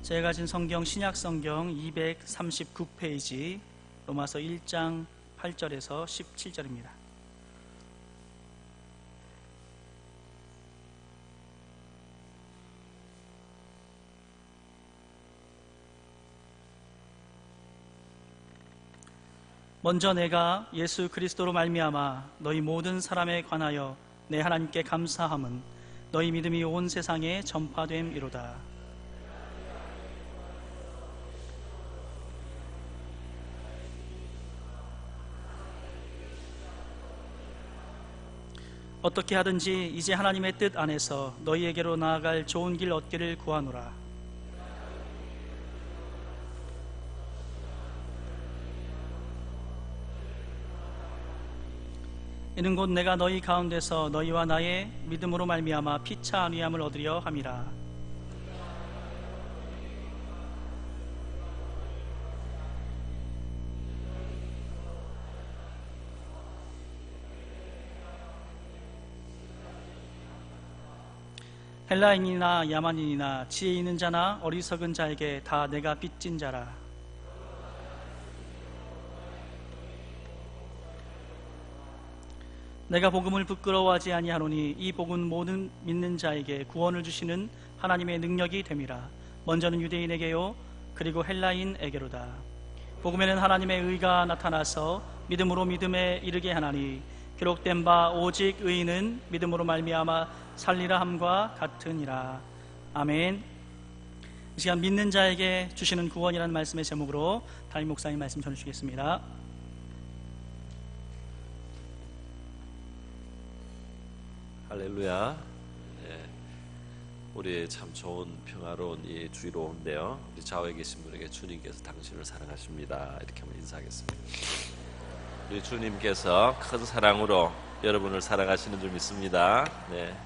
제가 가진 성경 신약 성경 239페이지 로마서 1장 8절에서 17절입니다. 먼저 내가 예수 그리스도로 말미암아 너희 모든 사람에 관하여 내 하나님께 감사함은 너희 믿음이 온 세상에 전파됨이로다. 어떻게 하든지 이제 하나님의 뜻 안에서 너희에게로 나아갈 좋은 길 얻기를 구하노라. 이는 곧 내가 너희 가운데서 너희와 나의 믿음으로 말미암아 피차 안위함을 얻으려 함이라. 헬라인이나 야만인이나 지혜 있는 자나 어리석은 자에게 다 내가 빚진 자라. 내가 복음을 부끄러워하지 아니하노니 이 복은 모든 믿는 자에게 구원을 주시는 하나님의 능력이 됨이라. 먼저는 유대인에게요 그리고 헬라인에게로다. 복음에는 하나님의 의가 나타나서 믿음으로 믿음에 이르게 하나니 기록된 바 오직 의인은 믿음으로 말미암아 살리라 함과 같으니라. 아멘. 이 시간 믿는 자에게 주시는 구원이라는 말씀의 제목으로 담임 목사님 말씀 전해주시겠습니다. 할렐루야. 네, 우리 참 좋은 평화로운 이 주의로 온데요, 우리 좌우에 계신 분에게 주님께서 당신을 사랑하십니다 이렇게 한번 인사하겠습니다. 우리 주님께서 큰 사랑으로 여러분을 사랑하시는 줄 믿습니다. 네,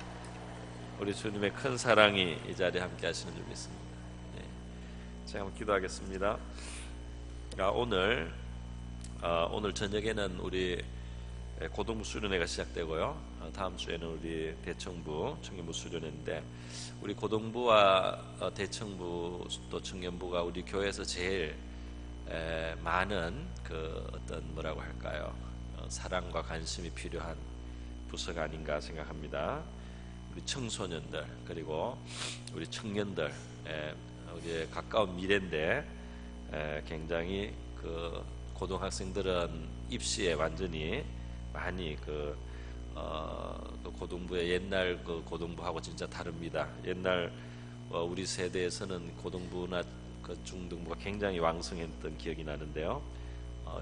우리 주님의 큰 사랑이 이 자리에 함께 하시는 줄 믿습니다. 네, 제가 한번 기도하겠습니다. 오늘 저녁에는 우리 고등부 수련회가 시작되고요, 다음 주에는 우리 대청부 청년부 수련회인데, 우리 고등부와 대청부 또 청년부가 우리 교회에서 제일 많은 그 어떤 뭐라고 할까요, 사랑과 관심이 필요한 부서가 아닌가 생각합니다. 우리 청소년들 그리고 우리 청년들, 우리의 가까운 미래인데 굉장히 그 고등학생들은 입시에 완전히 많이 그 고등부의 옛날 그 고등부하고 진짜 다릅니다. 옛날 우리 세대에서는 고등부나 그 중등부가 굉장히 왕성했던 기억이 나는데요,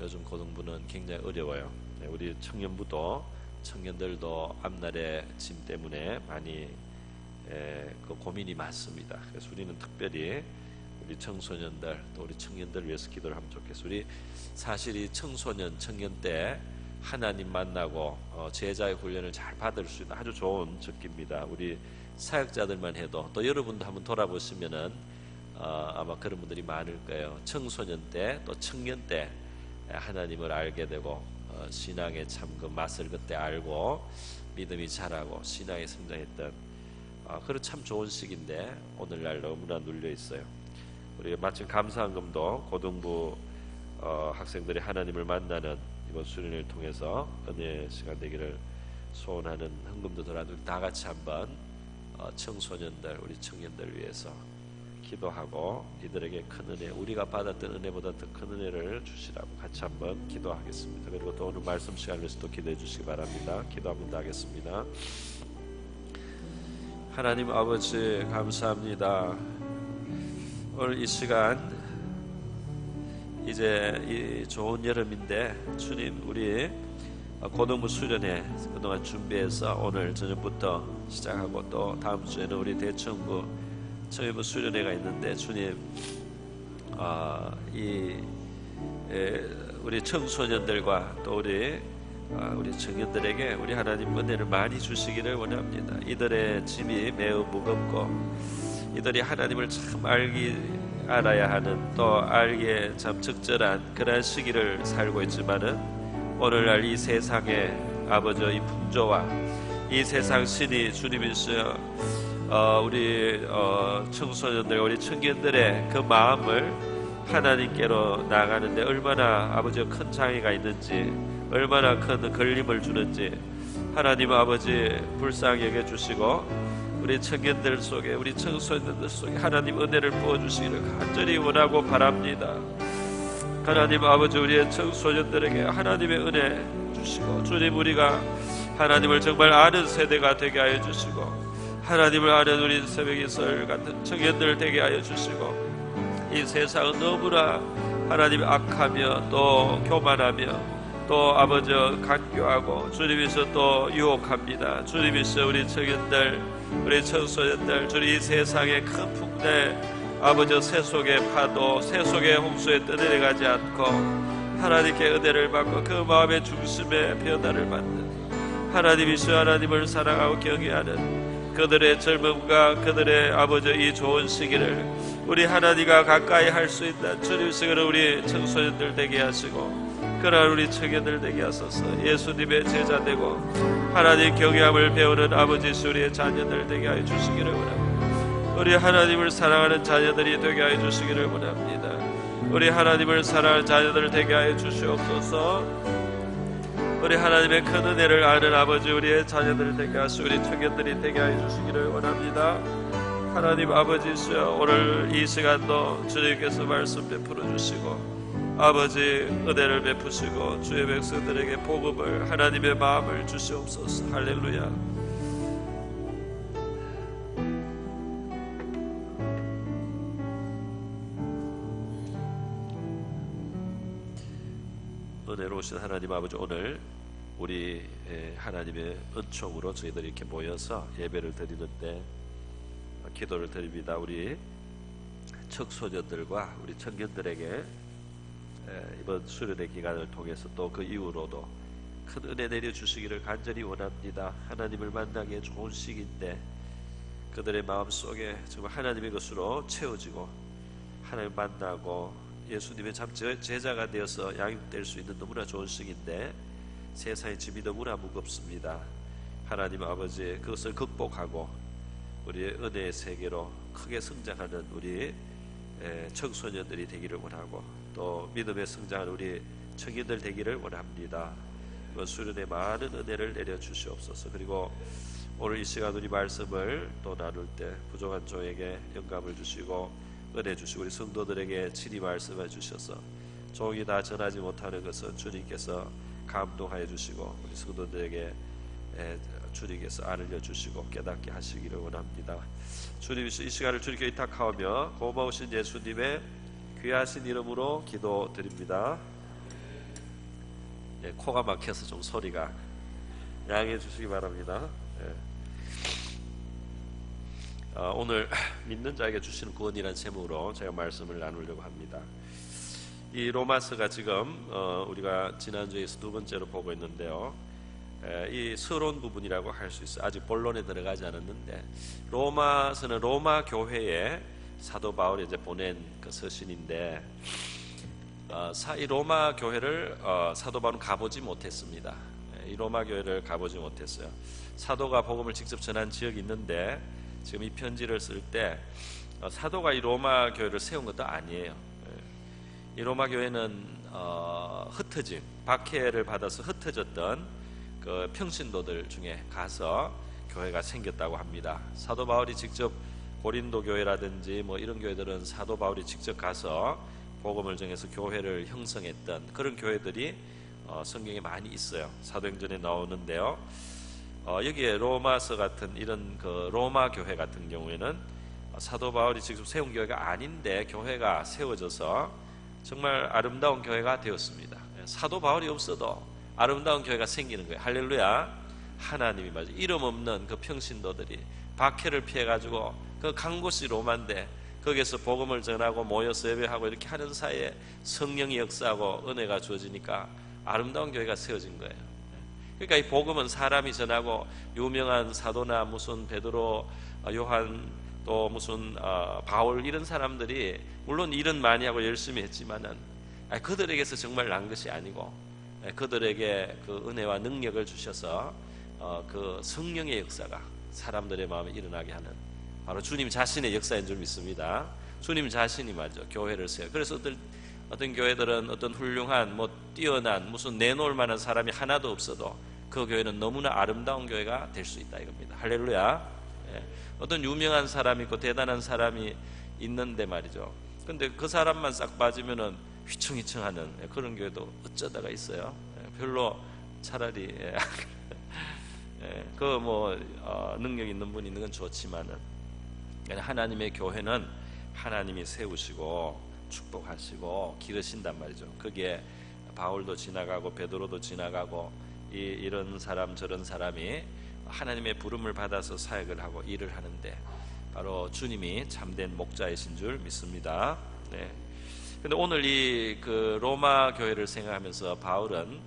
요즘 고등부는 굉장히 어려워요. 네, 우리 청년들도 앞날의 짐 때문에 많이 그 고민이 많습니다. 그래서 우리는 특별히 우리 청소년들 또 우리 청년들 위해서 기도를 하면 좋겠어요. 우리 사실 이 청소년 청년 때 하나님 만나고 제자의 훈련을 잘 받을 수 있는 아주 좋은 적기입니다. 우리 사역자들만 해도, 또 여러분도 한번 돌아보시면은 아마 그런 분들이 많을 거예요. 청소년 때 또 청년 때 하나님을 알게 되고 신앙의 참 그 맛을 그때 알고 믿음이 자라고 신앙에 성장했던 그런 참 좋은 시기인데 오늘날 너무나 눌려 있어요. 우리가 마침 감사헌금도 고등부 학생들이 하나님을 만나는 이번 수련회를 통해서 은혜의 시간 되기를 소원하는 헌금도 들어가지고 다 같이 한번 청소년들 우리 청년들 위해서 기도하고 이들에게 큰 은혜, 우리가 받았던 은혜보다 더 큰 은혜를 주시라고 같이 한번 기도하겠습니다. 그리고 또 오늘 말씀 시간을 위해서 또 기도해 주시기 바랍니다. 기도 한번 하겠습니다. 하나님 아버지 감사합니다. 오늘 이 시간 이제 이 좋은 여름인데 주님, 우리 고등부 수련회 그동안 준비해서 오늘 저녁부터 시작하고 또 다음 주에는 우리 대청부 청년부 수련회가 있는데 주님, 우리 청소년들과 또 우리 청년들에게 우리 하나님 은혜를 많이 주시기를 원합니다. 이들의 짐이 매우 무겁고 이들이 하나님을 참 알아야 하는, 또 알기에 참 적절한 그러한 시기를 살고 있지만은 오늘날 이 세상의 아버지 이 풍조와 이 세상 신이 주님이시여 우리 청소년들, 우리 청년들의 그 마음을 하나님께로 나가는데 얼마나 아버지가 큰 장애가 있는지, 얼마나 큰 걸림을 주는지 하나님 아버지 불쌍히 여겨주시고 우리 청년들 속에, 우리 청소년들 속에 하나님 은혜를 부어주시기를 간절히 원하고 바랍니다. 하나님 아버지, 우리의 청소년들에게 하나님의 은혜 주시고, 주님, 우리가 하나님을 정말 아는 세대가 되게 하여 주시고, 하나님을 아는 우리 새벽이슬 같은 청년들 되게 하여 주시고, 이 세상은 너무나 하나님 악하며 또 교만하며 또 아버지 간교하고 주님이서 또 유혹합니다. 주님이서 우리 청년들, 우리 청소년들, 주님, 이 세상의 큰 풍대 아버지 세속의 파도, 세속의 홍수에 떠내려가지 않고 하나님께 은혜를 받고 그 마음의 중심에 변화를 받는 하나님이시여, 하나님을 사랑하고 경외하는 그들의 젊음과 그들의 아버지 이 좋은 시기를 우리 하나님과 가까이 할 수 있는 주님께서 우리 청소년들 되게 하시고, 그러한 우리 청년들 되게 하소서. 예수님의 제자 되고 하나님 경외함을 배우는 아버지시 우리의 자녀들 되게 하여 주시기를 원합니다. 우리 하나님을 사랑하는 자녀들이 되게 하여 주시기를 원합니다. 우리 하나님을 사랑하는 자녀들 되게 하여 주시옵소서. 우리 하나님의 큰 은혜를 아는 아버지, 우리의 자녀들 되게 하시고 우리 청년들이 되게 하여 주시기를 원합니다. 하나님 아버지시여, 오늘 이 시간도 주님께서 말씀 베풀어 주시고 아버지 은혜를 베푸시고 주의 백성들에게 복음을, 하나님의 마음을 주시옵소서. 할렐루야. 은혜로우신 하나님 아버지, 오늘 우리 하나님의 은총으로 저희들이 이렇게 모여서 예배를 드리는데 기도를 드립니다. 우리 청소년들과 우리 청년들에게 이번 수련의 기간을 통해서 또 그 이후로도 큰 은혜 내려주시기를 간절히 원합니다. 하나님을 만나기에 좋은 시기인데 그들의 마음속에 정말 하나님의 것으로 채워지고 하나님 만나고 예수님의 참 제자가 되어서 양육될 수 있는 너무나 좋은 시기인데 세상의 짐이 너무나 무겁습니다. 하나님 아버지, 그것을 극복하고 우리의 은혜의 세계로 크게 성장하는 우리 청소년들이 되기를 원하고 또 믿음에 성장하는 우리 청년들 되기를 원합니다. 이번 수련에 많은 은혜를 내려주시옵소서. 그리고 오늘 이 시간 우리 말씀을 또 나눌 때 부족한 종에게 영감을 주시고 은혜 주시고 우리 성도들에게 친히 말씀해 주셔서 종이 다 전하지 못하는 것은 주님께서 감동하여 주시고 우리 성도들에게 주님께서 알려주시고 깨닫게 하시기를 원합니다. 주님, 이 시간을 주님께 의탁하오며 고마우신 예수님의 귀하신 이름으로 기도드립니다. 코가 막혀서 좀 소리가 양해해 주시기 바랍니다. 오늘 믿는 자에게 주시는 구원이라는 제목으로 제가 말씀을 나누려고 합니다. 이 로마서가 지금 우리가 지난주에서 두 번째로 보고 있는데요, 이 서론 부분이라고 할 수 있어요. 아직 본론에 들어가지 않았는데 로마서는 로마 교회에 사도 바울이 이제 보낸 그 서신인데 이 로마 교회를 사도 바울은 가보지 못했습니다. 이 로마 교회를 가보지 못했어요. 사도가 복음을 직접 전한 지역이 있는데 지금 이 편지를 쓸 때 사도가 이 로마 교회를 세운 것도 아니에요. 이 로마 교회는 흩어진, 박해를 받아서 흩어졌던 그 평신도들 중에 가서 교회가 생겼다고 합니다. 사도 바울이 직접 고린도 교회라든지 뭐 이런 교회들은 사도 바울이 직접 가서 복음을 전해서 교회를 형성했던 그런 교회들이 성경에 많이 있어요. 사도행전에 나오는데요. 여기에 로마서 같은 이런 그 로마 교회 같은 경우에는 사도 바울이 직접 세운 교회가 아닌데 교회가 세워져서 정말 아름다운 교회가 되었습니다. 사도 바울이 없어도 아름다운 교회가 생기는 거예요. 할렐루야. 하나님이 맞아. 이름 없는 그 평신도들이 박해를 피해가지고 그 간 곳이 로마인데 거기에서 복음을 전하고 모여서 예배하고 이렇게 하는 사이에 성령이 역사하고 은혜가 주어지니까 아름다운 교회가 세워진 거예요. 그러니까 이 복음은 사람이 전하고 유명한 사도나 무슨 베드로, 요한 또 무슨 바울 이런 사람들이 물론 일은 많이 하고 열심히 했지만은 그들에게서 정말 난 것이 아니고 그들에게 그 은혜와 능력을 주셔서 그 성령의 역사가 사람들의 마음에 일어나게 하는 바로 주님 자신의 역사인 줄 믿습니다. 주님 자신이 말이죠, 교회를 세워. 그래서 어떤 교회들은 어떤 훌륭한 뛰어난 무슨 내놓을 만한 사람이 하나도 없어도 그 교회는 너무나 아름다운 교회가 될 수 있다 이겁니다. 할렐루야. 예. 어떤 유명한 사람이 있고 대단한 사람이 있는데 말이죠, 근데 그 사람만 싹 빠지면은 휘청휘청하는 그런 교회도 어쩌다가 있어요. 별로 차라리 능력 있는 분이 있는 건 좋지만은, 하나님의 교회는 하나님이 세우시고 축복하시고 기르신단 말이죠. 그게 바울도 지나가고 베드로도 지나가고 이런 사람 저런 사람이 하나님의 부름을 받아서 사역을 하고 일을 하는데 바로 주님이 참된 목자이신 줄 믿습니다. 네. 근데 오늘 그 로마 교회를 생각하면서 바울은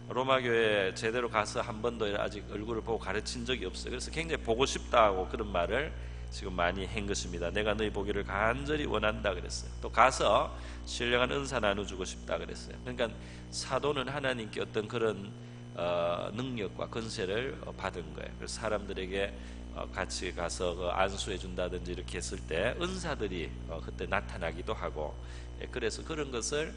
로마 교회에 제대로 가서 한 번도 아직 얼굴을 보고 가르친 적이 없어요. 그래서 굉장히 보고 싶다고 그런 말을 지금 많이 한 것입니다. 내가 너희 보기를 간절히 원한다 그랬어요. 또 가서 신령한 은사 나눠주고 싶다 그랬어요. 그러니까 사도는 하나님께 어떤 그런 능력과 권세를 받은 거예요. 그래서 사람들에게 같이 가서 안수해 준다든지 이렇게 했을 때 은사들이 그때 나타나기도 하고, 그래서 그런 것을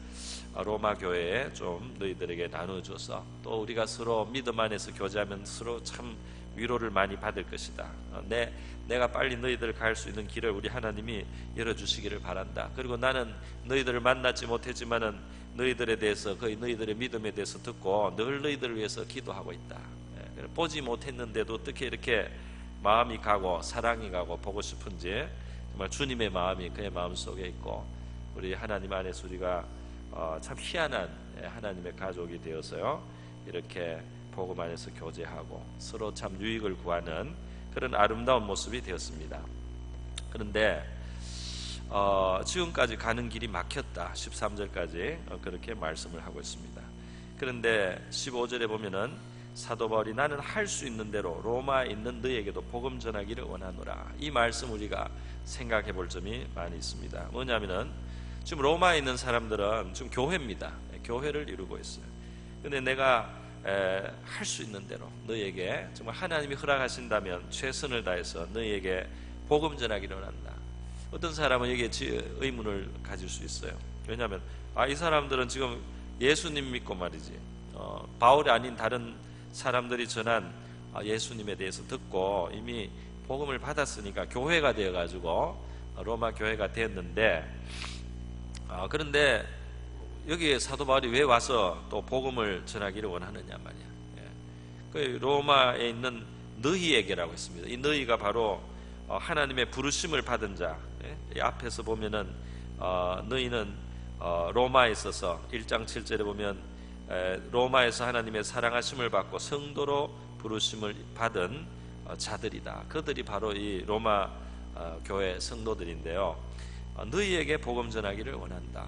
로마 교회에 좀 너희들에게 나눠줘서 또 우리가 서로 믿음 안에서 교제하면 서로 참 위로를 많이 받을 것이다. 내가 빨리 너희들 갈 수 있는 길을 우리 하나님이 열어주시기를 바란다. 그리고 나는 너희들을 만나지 못했지만은 너희들에 대해서, 거의 너희들의 믿음에 대해서 듣고 늘 너희들을 위해서 기도하고 있다. 보지 못했는데도 어떻게 이렇게 마음이 가고 사랑이 가고 보고 싶은지, 정말 주님의 마음이 그의 마음속에 있고 우리 하나님 안에서 우리가 참 희한한 하나님의 가족이 되어서요, 이렇게 복음 안에서 교제하고 서로 참 유익을 구하는 그런 아름다운 모습이 되었습니다. 그런데 지금까지 가는 길이 막혔다, 13절까지 그렇게 말씀을 하고 있습니다. 그런데 15절에 보면은 사도 바울이 나는 할 수 있는 대로 로마에 있는 너희에게도 복음 전하기를 원하노라. 이 말씀 우리가 생각해 볼 점이 많이 있습니다. 뭐냐면은 지금 로마에 있는 사람들은 지금 교회입니다. 교회를 이루고 있어요. 근데 내가 할 수 있는 대로 너희에게 정말 하나님이 허락하신다면 최선을 다해서 너희에게 복음 전하기를 원한다. 어떤 사람은 여기에 의문을 가질 수 있어요. 왜냐하면 이 사람들은 지금 예수님 믿고 말이지, 바울이 아닌 다른 사람들이 전한 예수님에 대해서 듣고 이미 복음을 받았으니까 교회가 되어가지고 로마 교회가 되었는데, 그런데 여기에 사도 바울이 왜 와서 또 복음을 전하기를 원하느냐 말이야. 그 로마에 있는 너희에게라고 했습니다. 이 너희가 바로 하나님의 부르심을 받은 자. 이 앞에서 보면은 너희는 로마에 있어서 1장 7절에 보면 로마에서 하나님의 사랑하심을 받고 성도로 부르심을 받은 자들이다. 그들이 바로 이 로마 교회 성도들인데요. 너희에게 복음 전하기를 원한다.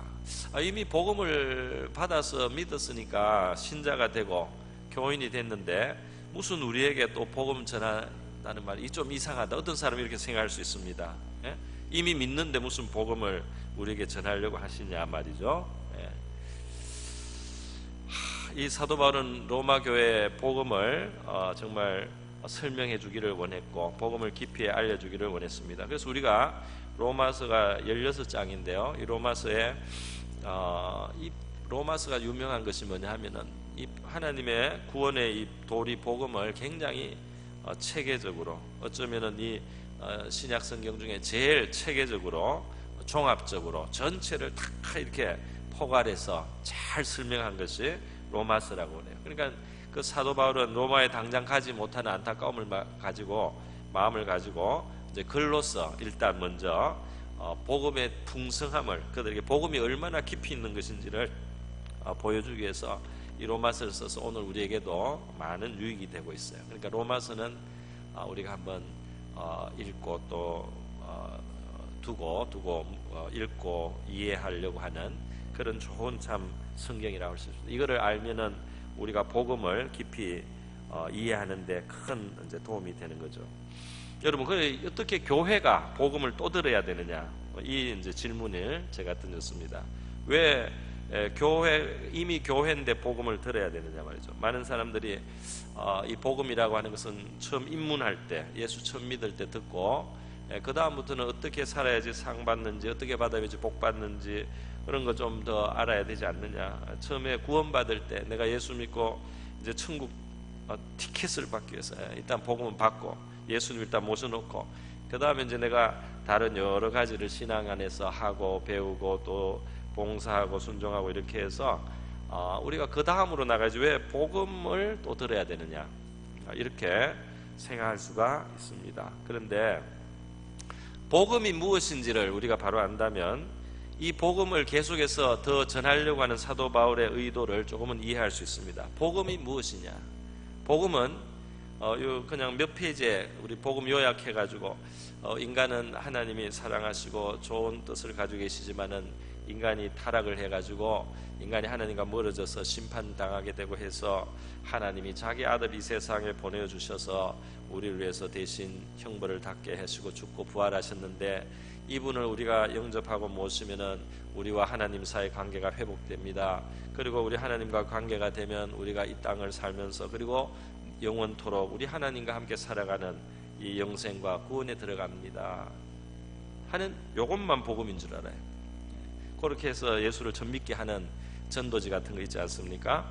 이미 복음을 받아서 믿었으니까 신자가 되고 교인이 됐는데 무슨 우리에게 또 복음 전한다는 말이 좀 이상하다. 어떤 사람이 이렇게 생각할 수 있습니다. 이미 믿는데 무슨 복음을 우리에게 전하려고 하시냐 말이죠. 이 사도 바울은 로마 교회의 복음을 정말 설명해 주기를 원했고 복음을 깊이 알려주기를 원했습니다. 그래서 우리가 로마서가 16장인데요. 이 로마서에 이 로마서가 유명한 것이 뭐냐 하면은 이 하나님의 구원의 이 도리 복음을 굉장히 체계적으로, 어쩌면은 이 신약 성경 중에 제일 체계적으로 종합적으로 전체를 다 이렇게 포괄해서 잘 설명한 것이 로마서라고 해요. 그러니까 그 사도 바울은 로마에 당장 가지 못하는 안타까움을 가지고 마음을 가지고 이제 글로써 일단 먼저 복음의 풍성함을, 그들에게 복음이 얼마나 깊이 있는 것인지를 보여주기 위해서 이 로마서를 써서 오늘 우리에게도 많은 유익이 되고 있어요. 그러니까 로마서는 우리가 한번 읽고 또 두고 읽고 이해하려고 하는 그런 좋은 참 성경이라고 할 수 있습니다. 이거를 알면은 우리가 복음을 깊이 이해하는데 큰 이제 도움이 되는 거죠. 여러분, 어떻게 교회가 복음을 또 들어야 되느냐? 이 이제 질문을 제가 던졌습니다. 왜 이미 교회인데 복음을 들어야 되느냐 말이죠. 많은 사람들이 이 복음이라고 하는 것은 처음 입문할 때, 예수 처음 믿을 때 듣고 그 다음부터는 어떻게 살아야지 상 받는지, 어떻게 받아야지 복 받는지 그런 거 좀 더 알아야 되지 않느냐. 처음에 구원받을 때 내가 예수 믿고 이제 천국 티켓을 받기 위해서 일단 복음은 받고 예수님 일단 모셔놓고 그 다음에 이제 내가 다른 여러 가지를 신앙 안에서 하고 배우고 또 봉사하고 순종하고 이렇게 해서 우리가 그 다음으로 나가지 왜 복음을 또 들어야 되느냐 이렇게 생각할 수가 있습니다. 그런데 복음이 무엇인지를 우리가 바로 안다면 이 복음을 계속해서 더 전하려고 하는 사도 바울의 의도를 조금은 이해할 수 있습니다. 복음이 무엇이냐? 복음은 그냥 몇 페이지에 우리 복음 요약해가지고 인간은 하나님이 사랑하시고 좋은 뜻을 가지고 계시지만은 인간이 타락을 해가지고 인간이 하나님과 멀어져서 심판당하게 되고 해서 하나님이 자기 아들 이 세상에 보내주셔서 우리를 위해서 대신 형벌을 받게 하시고 죽고 부활하셨는데 이분을 우리가 영접하고 모시면은 우리와 하나님 사이의 관계가 회복됩니다. 그리고 우리 하나님과 관계가 되면 우리가 이 땅을 살면서 그리고 영원토록 우리 하나님과 함께 살아가는 이 영생과 구원에 들어갑니다 하는 요것만 복음인 줄 알아요. 그렇게 해서 예수를 전 믿게 하는 전도지 같은 거 있지 않습니까?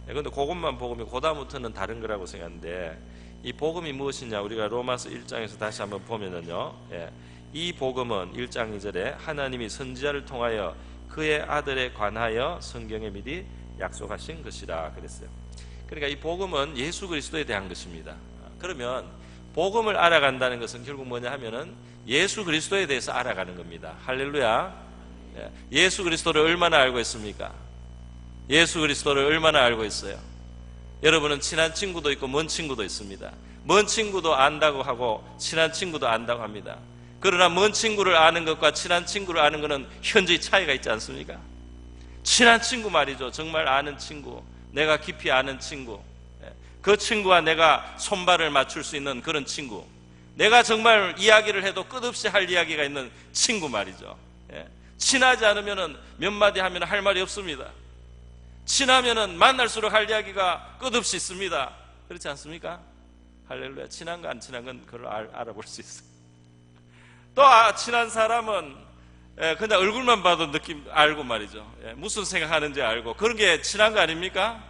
그런데 그것만 복음이 그 다음부터는 다른 거라고 생각하는데 이 복음이 무엇이냐 우리가 로마서 1장에서 다시 한번 보면은요 이 복음은 1장 2절에 하나님이 선지자를 통하여 그의 아들에 관하여 성경에 미리 약속하신 것이라 그랬어요. 그러니까 이 복음은 예수 그리스도에 대한 것입니다. 그러면 복음을 알아간다는 것은 결국 뭐냐 하면은 예수 그리스도에 대해서 알아가는 겁니다. 할렐루야. 예수 그리스도를 얼마나 알고 있습니까? 예수 그리스도를 얼마나 알고 있어요? 여러분은 친한 친구도 있고 먼 친구도 있습니다. 먼 친구도 안다고 하고 친한 친구도 안다고 합니다. 그러나 먼 친구를 아는 것과 친한 친구를 아는 것은 현저히 차이가 있지 않습니까? 친한 친구 말이죠. 정말 아는 친구, 내가 깊이 아는 친구, 그 친구와 내가 손발을 맞출 수 있는 그런 친구, 내가 정말 이야기를 해도 끝없이 할 이야기가 있는 친구 말이죠. 친하지 않으면 몇 마디 하면 할 말이 없습니다. 친하면 만날수록 할 이야기가 끝없이 있습니다. 그렇지 않습니까? 할렐루야. 친한 거 안 친한 건 그걸 알아볼 수 있어요. 또 친한 사람은 그냥 얼굴만 봐도 느낌 알고 말이죠. 무슨 생각하는지 알고 그런 게 친한 거 아닙니까?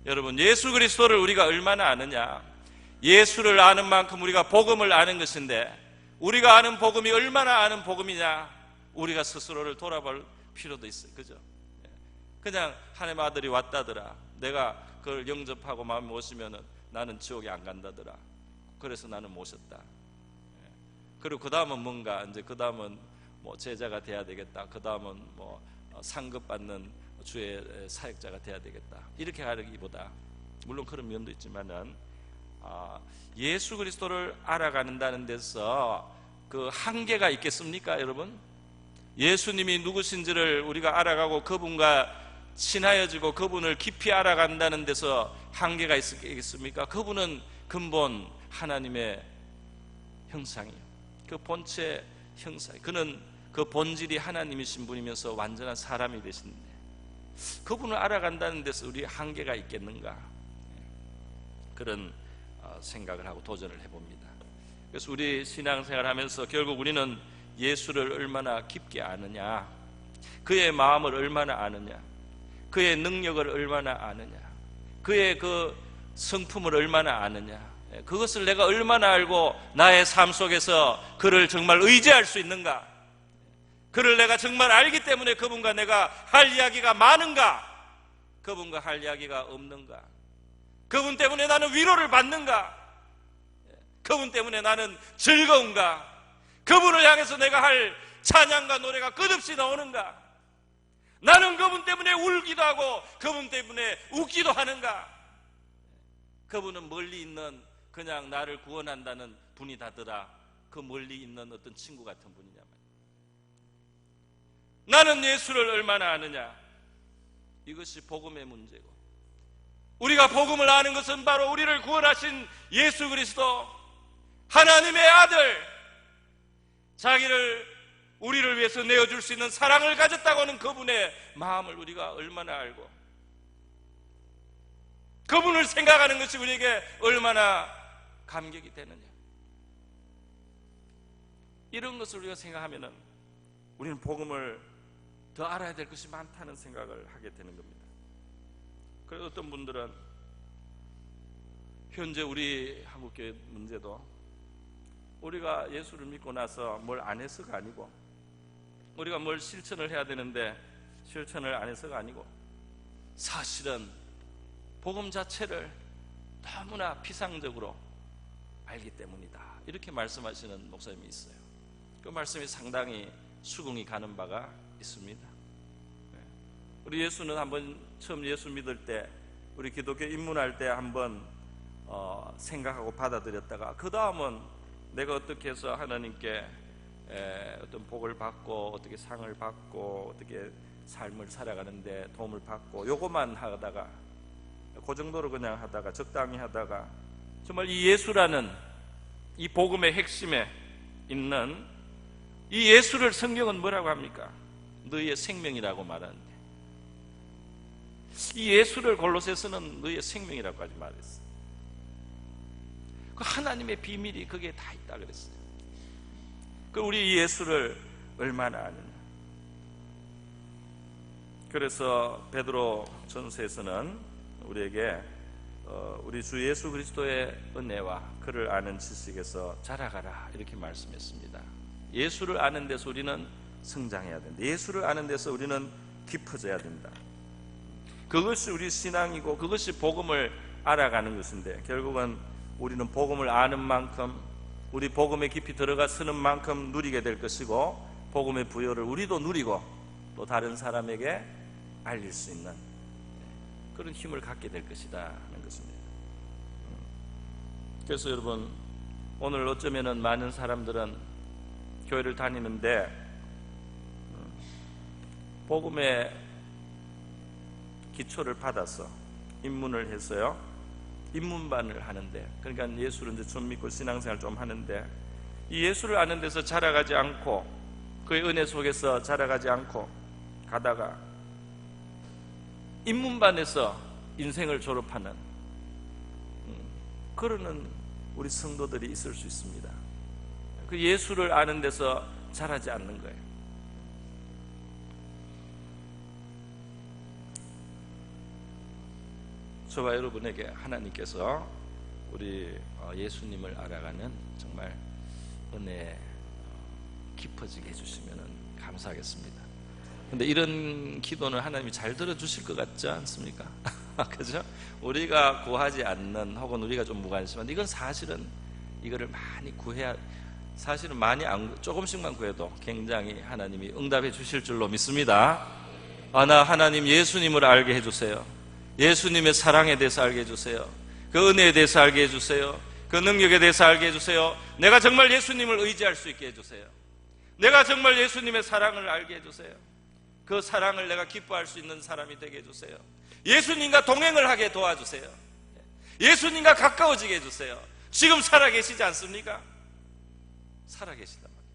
여러분 예수 그리스도를 우리가 얼마나 아느냐, 예수를 아는 만큼 우리가 복음을 아는 것인데 우리가 아는 복음이 얼마나 아는 복음이냐 우리가 스스로를 돌아볼 필요도 있어요. 그죠? 그냥 하나님 아들이 왔다더라, 내가 그걸 영접하고 마음에 모시면은 나는 지옥에 안 간다더라, 그래서 나는 모셨다. 그리고 그 다음은 뭔가 이제 그 다음은 뭐 제자가 돼야 되겠다, 그 다음은 뭐 상급받는 주의 사역자가 돼야 되겠다, 이렇게 가기보다 물론 그런 면도 있지만은 예수 그리스도를 알아가는다는 데서 그 한계가 있겠습니까, 여러분? 예수님이 누구신지를 우리가 알아가고 그분과 친하여지고 그분을 깊이 알아간다는 데서 한계가 있겠습니까? 그분은 근본 하나님의 형상이에요. 그 본체 형상, 그는 그 본질이 하나님이신 분이면서 완전한 사람이 되신데 그분을 알아간다는 데서 우리 한계가 있겠는가, 그런 생각을 하고 도전을 해봅니다. 그래서 우리 신앙생활을 하면서 결국 우리는 예수를 얼마나 깊게 아느냐, 그의 마음을 얼마나 아느냐, 그의 능력을 얼마나 아느냐, 그의 그 성품을 얼마나 아느냐, 그것을 내가 얼마나 알고 나의 삶 속에서 그를 정말 의지할 수 있는가, 그를 내가 정말 알기 때문에 그분과 내가 할 이야기가 많은가, 그분과 할 이야기가 없는가, 그분 때문에 나는 위로를 받는가, 그분 때문에 나는 즐거운가, 그분을 향해서 내가 할 찬양과 노래가 끝없이 나오는가, 나는 그분 때문에 울기도 하고 그분 때문에 웃기도 하는가, 그분은 멀리 있는 그냥 나를 구원한다는 분이다더라, 그 멀리 있는 어떤 친구 같은 분이냐 말이야. 나는 예수를 얼마나 아느냐, 이것이 복음의 문제고, 우리가 복음을 아는 것은 바로 우리를 구원하신 예수 그리스도, 하나님의 아들, 자기를 우리를 위해서 내어줄 수 있는 사랑을 가졌다고 하는 그분의 마음을 우리가 얼마나 알고 그분을 생각하는 것이 우리에게 얼마나 감격이 되느냐. 이런 것을 우리가 생각하면은 우리는 복음을 더 알아야 될 것이 많다는 생각을 하게 되는 겁니다. 그래서 어떤 분들은 현재 우리 한국교회 문제도 우리가 예수를 믿고 나서 뭘 안 해서가 아니고, 우리가 뭘 실천을 해야 되는데 실천을 안 해서가 아니고, 사실은 복음 자체를 너무나 피상적으로 알기 때문이다, 이렇게 말씀하시는 목사님이 있어요. 그 말씀이 상당히 수긍이 가는 바가 있습니다. 우리 예수는 한번 처음 예수 믿을 때, 우리 기독교 입문할 때 한번 생각하고 받아들였다가 그 다음은 내가 어떻게 해서 하나님께 어떤 복을 받고 어떻게 상을 받고 어떻게 삶을 살아가는데 도움을 받고 요것만 하다가, 그 정도로 그냥 하다가 적당히 하다가, 정말 이 예수라는 이 복음의 핵심에 있는 이 예수를 성경은 뭐라고 합니까? 너희의 생명이라고 말하는데, 이 예수를 골로새서는 너희의 생명이라고까지 말했어요. 그 하나님의 비밀이 거기에 다 있다 그랬어요. 그 우리 이 예수를 얼마나 아느냐. 그래서 베드로 전서에서는 우리에게 우리 주 예수 그리스도의 은혜와 그를 아는 지식에서 자라가라, 이렇게 말씀했습니다. 예수를 아는 데서 우리는 성장해야 된다. 예수를 아는 데서 우리는 깊어져야 된다. 그것이 우리 신앙이고 그것이 복음을 알아가는 것인데, 결국은 우리는 복음을 아는 만큼, 우리 복음에 깊이 들어가 서는 만큼 누리게 될 것이고, 복음의 부여를 우리도 누리고 또 다른 사람에게 알릴 수 있는 그런 힘을 갖게 될 것이다 하는 것입니다. 그래서 여러분, 오늘 어쩌면은 많은 사람들은 교회를 다니는데 복음의 기초를 받아서 입문을 해서요, 입문반을 하는데, 그러니까 예수를 이제 좀 믿고 신앙생활 좀 하는데, 이 예수를 아는 데서 자라가지 않고, 그의 은혜 속에서 자라가지 않고 가다가 입문반에서 인생을 졸업하는 그러는 우리 성도들이 있을 수 있습니다. 그 예수를 아는 데서 자라지 않는 거예요. 저와 여러분에게 하나님께서 우리 예수님을 알아가는 정말 은혜 깊어지게 해주시면 감사하겠습니다. 근데 이런 기도는 하나님이 잘 들어주실 것 같지 않습니까? 그죠? 우리가 구하지 않는, 혹은 우리가 좀 무관심한, 이건 사실은 이거를 많이 구해야, 사실은 많이 조금씩만 구해도 굉장히 하나님이 응답해 주실 줄로 믿습니다. 나 하나님 예수님을 알게 해주세요. 예수님의 사랑에 대해서 알게 해주세요. 그 은혜에 대해서 알게 해주세요. 그 능력에 대해서 알게 해주세요. 내가 정말 예수님을 의지할 수 있게 해주세요. 내가 정말 예수님의 사랑을 알게 해주세요. 그 사랑을 내가 기뻐할 수 있는 사람이 되게 해주세요. 예수님과 동행을 하게 도와주세요. 예수님과 가까워지게 해주세요. 지금 살아계시지 않습니까? 살아계시단 말이에요.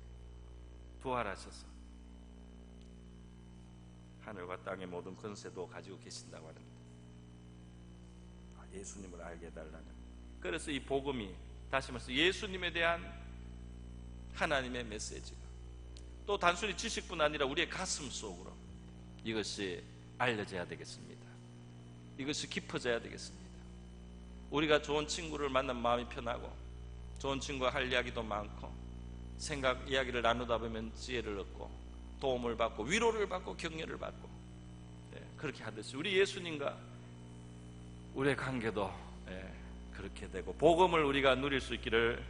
부활하셔서 하늘과 땅의 모든 권세도 가지고 계신다고 하는데, 예수님을 알게 해달라는, 그래서 이 복음이, 다시 말해서 예수님에 대한 하나님의 메시지가 또 단순히 지식뿐 아니라 우리의 가슴 속으로 이것이 알려져야 되겠습니다. 이것이 깊어져야 되겠습니다. 우리가 좋은 친구를 만나면 마음이 편하고, 좋은 친구와 할 이야기도 많고, 생각 이야기를 나누다 보면 지혜를 얻고 도움을 받고 위로를 받고 격려를 받고, 그렇게 하듯이 우리 예수님과 우리의 관계도 그렇게 되고 복음을 우리가 누릴 수 있기를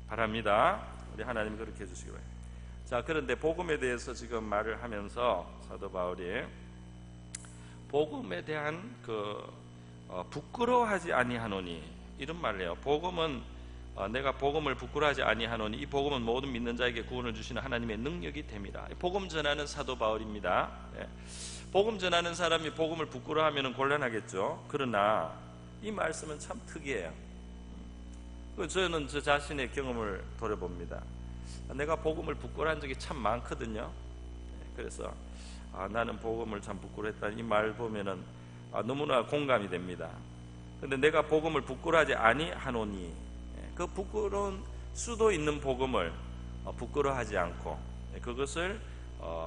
바랍니다. 우리 하나님 그렇게 해주시기 바랍니다. 자, 그런데 복음에 대해서 지금 말을 하면서 사도 바울이 복음에 대한 부끄러워하지 아니하노니, 이런 말을 해요. 복음은 내가 복음을 부끄러워하지 아니하노니, 이 복음은 모든 믿는 자에게 구원을 주시는 하나님의 능력이 됨이라. 복음 전하는 사도 바울입니다. 복음 전하는 사람이 복음을 부끄러워하면 곤란하겠죠. 그러나 이 말씀은 참 특이해요. 저는 저 자신의 경험을 돌아봅니다. 내가 복음을 부끄러워한 적이 참 많거든요. 그래서 나는 복음을 참 부끄러워했다는 이 말 보면은 너무나 공감이 됩니다. 근데 내가 복음을 부끄러워하지 아니하노니, 그 부끄러운 수도 있는 복음을 부끄러워하지 않고 그것을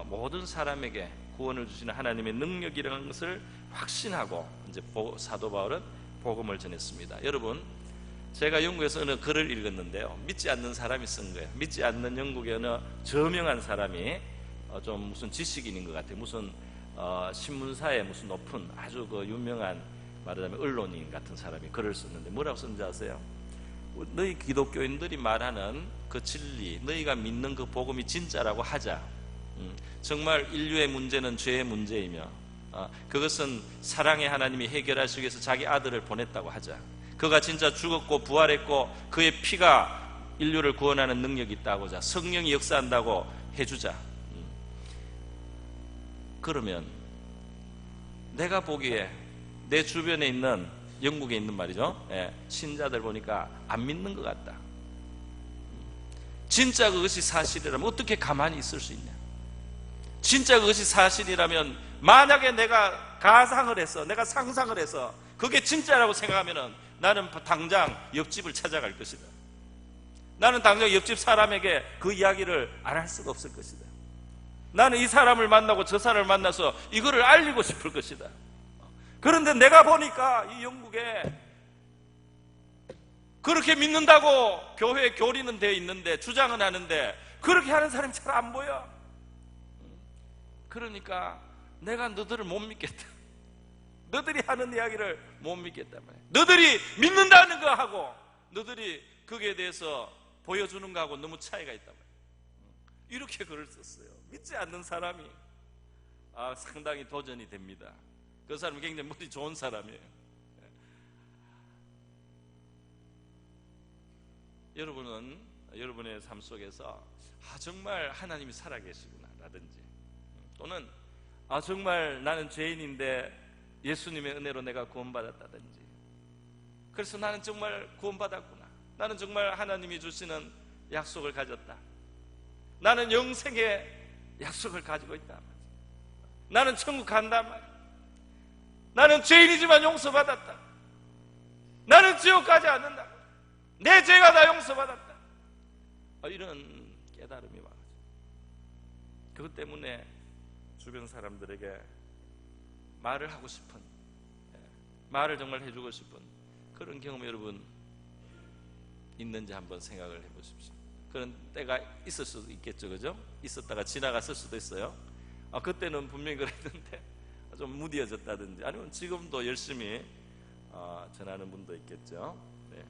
모든 사람에게 구원을 주시는 하나님의 능력이라는 것을 확신하고 이제 사도 바울은 복음을 전했습니다. 여러분, 제가 영국에서 어느 글을 읽었는데요, 믿지 않는 사람이 쓴 거예요. 믿지 않는 영국의 어느 저명한 사람이 좀 무슨 지식인인 것 같아요. 무슨 신문사의 무슨 높은 아주 그 유명한 말하자면 언론인 같은 사람이 글을 썼는데 뭐라고 썼는지 아세요? 너희 기독교인들이 말하는 그 진리, 너희가 믿는 그 복음이 진짜라고 하자. 정말 인류의 문제는 죄의 문제이며 그것은 사랑의 하나님이 해결하시기 위해서 자기 아들을 보냈다고 하자. 그가 진짜 죽었고 부활했고 그의 피가 인류를 구원하는 능력이 있다고 하자. 성령이 역사한다고 해주자. 그러면 내가 보기에 내 주변에 있는, 영국에 있는 말이죠, 신자들 보니까 안 믿는 것 같다. 진짜 그것이 사실이라면 어떻게 가만히 있을 수 있냐? 진짜 그것이 사실이라면 만약에 내가 가상을 해서, 내가 상상을 해서 그게 진짜라고 생각하면 나는 당장 옆집을 찾아갈 것이다. 나는 당장 옆집 사람에게 그 이야기를 안 할 수가 없을 것이다. 나는 이 사람을 만나고 저 사람을 만나서 이거를 알리고 싶을 것이다. 그런데 내가 보니까 이 영국에 그렇게 믿는다고 교회 교리는 되어 있는데, 주장은 하는데 그렇게 하는 사람이 잘 안 보여. 그러니까 내가 너들을 못 믿겠다. 너들이 하는 이야기를 못 믿겠단 말이야. 너들이 믿는다는 거 하고 너들이 거기에 대해서 보여주는 거하고 너무 차이가 있단 말이야. 이렇게 글을 썼어요. 믿지 않는 사람이 상당히 도전이 됩니다. 그 사람은 굉장히 머리 좋은 사람이에요. 여러분은 여러분의 삶 속에서 정말 하나님이 살아계시구나 라든지, 또는 정말 나는 죄인인데 예수님의 은혜로 내가 구원받았다든지, 그래서 나는 정말 구원받았구나, 나는 정말 하나님이 주시는 약속을 가졌다, 나는 영생의 약속을 가지고 있다, 나는 천국 간단 말이야, 나는 죄인이지만 용서받았다, 나는 지옥 가지 않는다, 내 죄가 다 용서받았다, 이런 깨달음이 와가지고 그것 때문에 주변 사람들에게 말을 하고 싶은, 말을 정말 해주고 싶은 그런 경험 여러분 있는지 한번 생각을 해보십시오. 그런 때가 있을 수도 있겠죠, 그죠? 있었다가 지나갔을 수도 있어요. 그때는 분명히 그랬는데 좀 무디어졌다든지, 아니면 지금도 열심히 전하는 분도 있겠죠. 네.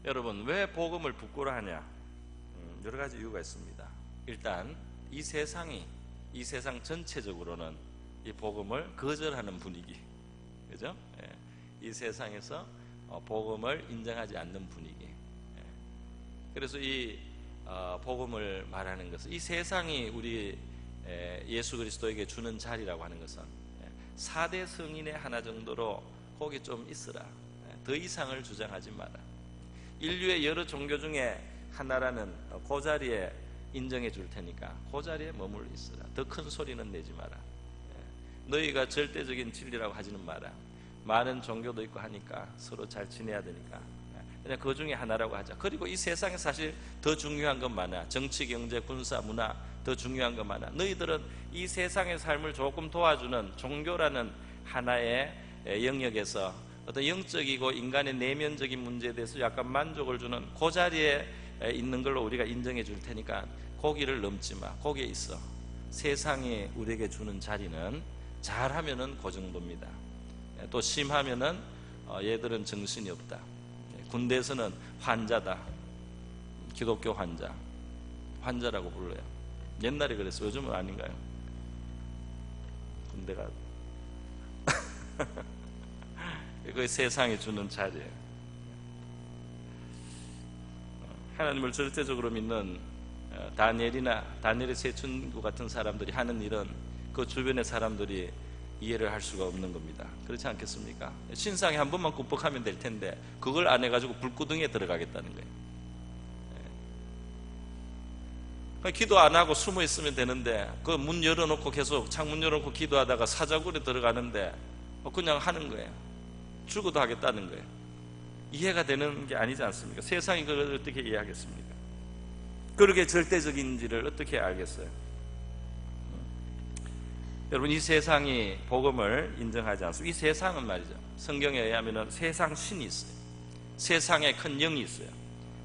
여러분, 왜 복음을 부끄러워하냐? 여러 가지 이유가 있습니다. 일단 이 세상 전체적으로는 이 복음을 거절하는 분위기, 그죠? 이 세상에서 복음을 인정하지 않는 분위기. 그래서 이 복음을 말하는 것은, 이 세상이 우리 예수 그리스도에게 주는 자리라고 하는 것은 4대 성인의 하나 정도로 거기 좀 있으라. 더 이상을 주장하지 마라. 인류의 여러 종교 중에 하나라는 그 자리에 인정해 줄 테니까 그 자리에 머물러 있으라. 더 큰 소리는 내지 마라. 너희가 절대적인 진리라고 하지는 마라. 많은 종교도 있고 하니까 서로 잘 지내야 되니까 그냥 그 중에 하나라고 하자. 그리고 이 세상에 사실 더 중요한 건 많아. 정치, 경제, 군사, 문화 더 중요한 건 많아. 너희들은 이 세상의 삶을 조금 도와주는 종교라는 하나의 영역에서 어떤 영적이고 인간의 내면적인 문제에 대해서 약간 만족을 주는 그 자리에 있는 걸로 우리가 인정해 줄 테니까 거기를 넘지 마. 거기에 있어. 세상이 우리에게 주는 자리는 잘하면은 그 정도입니다. 또 심하면은 얘들은 정신이 없다. 군대에서는 환자다. 기독교 환자라고 불러요. 옛날에 그랬어. 요즘은 아닌가요? 군대가 그 세상이 주는 자리예요. 하나님을 절대적으로 믿는 다니엘의 세 친구 같은 사람들이 하는 일은 그 주변의 사람들이 이해를 할 수가 없는 겁니다. 그렇지 않겠습니까? 신상에 한 번만 굽복하면 될 텐데 그걸 안 해가지고 불구덩이에 들어가겠다는 거예요. 기도 안 하고 숨어 있으면 되는데 그 문 열어놓고 계속 창문 열어놓고 기도하다가 사자굴에 들어가는데 그냥 하는 거예요. 죽어도 하겠다는 거예요. 이해가 되는 게 아니지 않습니까? 세상이 그걸 어떻게 이해하겠습니까? 그렇게 절대적인지를 어떻게 알겠어요? 여러분, 이 세상이 복음을 인정하지 않습니다. 이 세상은 말이죠, 성경에 의하면 세상 신이 있어요. 세상에 큰 영이 있어요.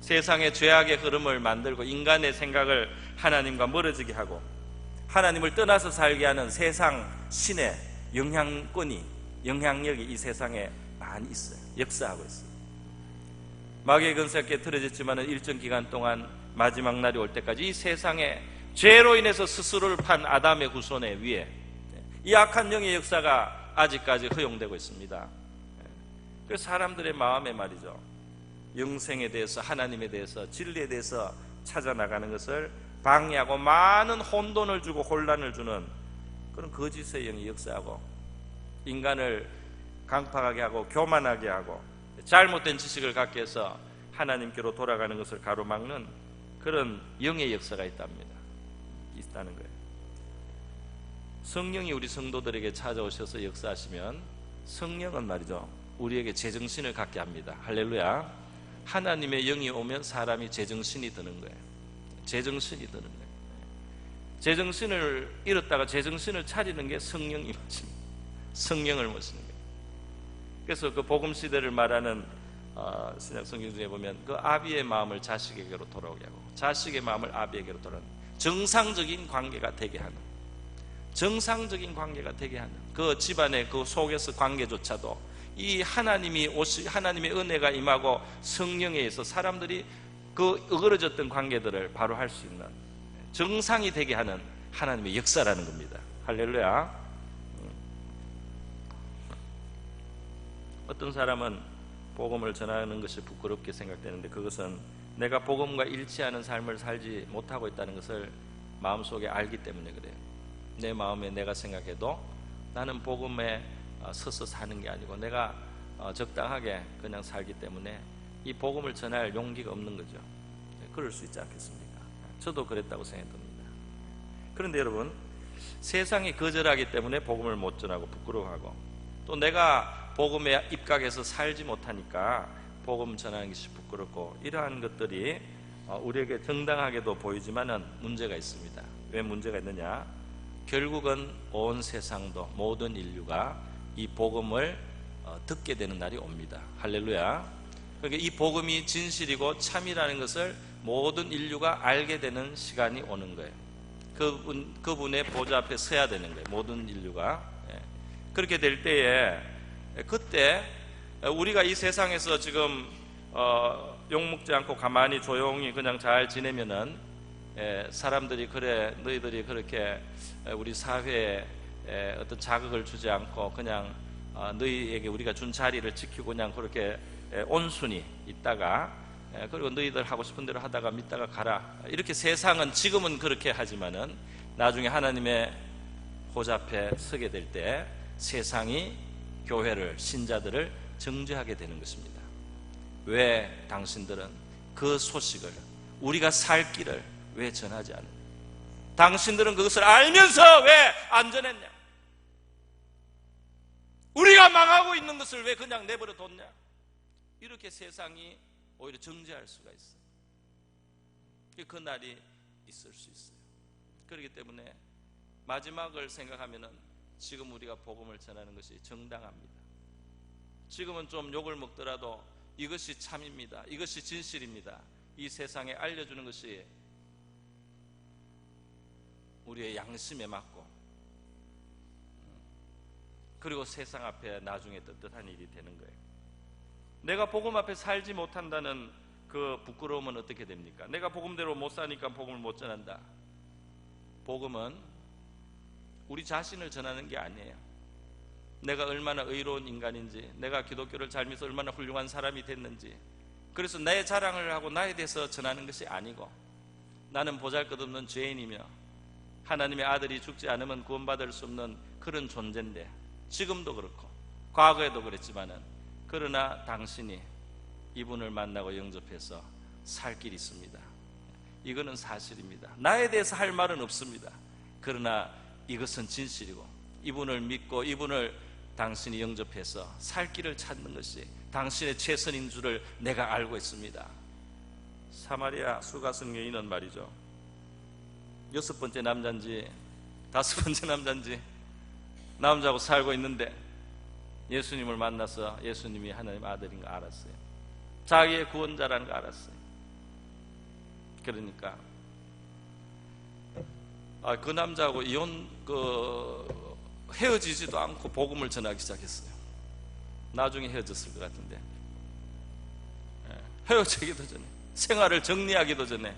세상의 죄악의 흐름을 만들고 인간의 생각을 하나님과 멀어지게 하고 하나님을 떠나서 살게 하는 세상 신의 영향권이, 영향력이 이 세상에 많이 있어요. 역사하고 있어요. 마귀의 권세가 깨트려졌지만 일정 기간 동안 마지막 날이 올 때까지 이 세상에 죄로 인해서 스스로를 판 아담의 후손의 위에 이 악한 영의 역사가 아직까지 허용되고 있습니다. 그래서 사람들의 마음에 말이죠, 영생에 대해서, 하나님에 대해서, 진리에 대해서 찾아나가는 것을 방해하고 많은 혼돈을 주고 혼란을 주는 그런 거짓의 영이 역사하고 인간을 강팍하게 하고 교만하게 하고 잘못된 지식을 갖게 해서 하나님께로 돌아가는 것을 가로막는 그런 영의 역사가 있다는 거예요. 성령이 우리 성도들에게 찾아오셔서 역사하시면 성령은 말이죠, 우리에게 제정신을 갖게 합니다. 할렐루야. 하나님의 영이 오면 사람이 제정신이 드는 거예요. 제정신이 드는 거예요. 제정신을 잃었다가 제정신을 차리는 게 성령이 모십니다. 성령을 모시는 거예요. 그래서 그 복음 시대를 말하는 신약 성경 중에 보면 그 아비의 마음을 자식에게로 돌아오게 하고 자식의 마음을 아비에게로 돌아오는 정상적인 관계가 되게 하는, 정상적인 관계가 되게 하는 그 집안의 그 속에서 관계조차도 이 하나님의 은혜가 임하고 성령에 의해서 사람들이 그 어그러졌던 관계들을 바로 할 수 있는 정상이 되게 하는 하나님의 역사라는 겁니다. 할렐루야. 어떤 사람은 복음을 전하는 것이 부끄럽게 생각되는데 그것은 내가 복음과 일치하는 삶을 살지 못하고 있다는 것을 마음속에 알기 때문에 그래요. 내 마음에 내가 생각해도 나는 복음에 서서 사는 게 아니고 내가 적당하게 그냥 살기 때문에 이 복음을 전할 용기가 없는 거죠. 그럴 수 있지 않겠습니까? 저도 그랬다고 생각합니다. 그런데 여러분, 세상이 거절하기 때문에 복음을 못 전하고 부끄러워하고 또 내가 복음에 입각해서 살지 못하니까 복음 전하는 것이 부끄럽고 이러한 것들이 우리에게 정당하게도 보이지만은 문제가 있습니다. 왜 문제가 있느냐? 결국은 온 세상도 모든 인류가 이 복음을 듣게 되는 날이 옵니다. 할렐루야. 그러니까 이 복음이 진실이고 참이라는 것을 모든 인류가 알게 되는 시간이 오는 거예요. 그분의 보좌 앞에 서야 되는 거예요. 모든 인류가. 그렇게 될 때에 그때 우리가 이 세상에서 지금 욕먹지 않고 가만히 조용히 그냥 잘 지내면은 사람들이 그래 너희들이 그렇게 우리 사회에 어떤 자극을 주지 않고 그냥 너희에게 우리가 준 자리를 지키고 그냥 그렇게 온순히 있다가 그리고 너희들 하고 싶은 대로 하다가 믿다가 가라, 이렇게 세상은 지금은 그렇게 하지만은 나중에 하나님의 보좌 앞에 서게 될 때 세상이 교회를, 신자들을 정죄하게 되는 것입니다. 왜 당신들은 그 소식을, 우리가 살 길을 왜 전하지 않느냐? 당신들은 그것을 알면서 왜 안 전했냐? 우리가 망하고 있는 것을 왜 그냥 내버려 뒀냐? 이렇게 세상이 오히려 정죄할 수가 있어요. 그 날이 있을 수 있어요. 그렇기 때문에 마지막을 생각하면은 지금 우리가 복음을 전하는 것이 정당합니다. 지금은 좀 욕을 먹더라도 이것이 참입니다. 이것이 진실입니다. 이 세상에 알려주는 것이 우리의 양심에 맞고 그리고 세상 앞에 나중에 떳떳한 일이 되는 거예요. 내가 복음 앞에 살지 못한다는 그 부끄러움은 어떻게 됩니까? 내가 복음대로 못 사니까 복음을 못 전한다. 복음은 우리 자신을 전하는 게 아니에요. 내가 얼마나 의로운 인간인지, 내가 기독교를 잘 믿어서 얼마나 훌륭한 사람이 됐는지, 그래서 내 자랑을 하고 나에 대해서 전하는 것이 아니고 나는 보잘것없는 죄인이며 하나님의 아들이 죽지 않으면 구원받을 수 없는 그런 존재인데, 지금도 그렇고 과거에도 그랬지만은, 그러나 당신이 이분을 만나고 영접해서 살 길이 있습니다. 이거는 사실입니다. 나에 대해서 할 말은 없습니다. 그러나 이것은 진실이고 이분을 믿고 이분을 당신이 영접해서 살 길을 찾는 것이 당신의 최선인 줄을 내가 알고 있습니다. 사마리아 수가성 여인은 말이죠, 6번째 남자인지 5번째 남자인지 남자하고 살고 있는데 예수님을 만나서 예수님이 하나님 아들인 거 알았어요. 자기의 구원자라는 거 알았어요. 그러니까 그 남자하고 헤어지지도 않고 복음을 전하기 시작했어요. 나중에 헤어졌을 것 같은데, 헤어지기도 전에, 생활을 정리하기도 전에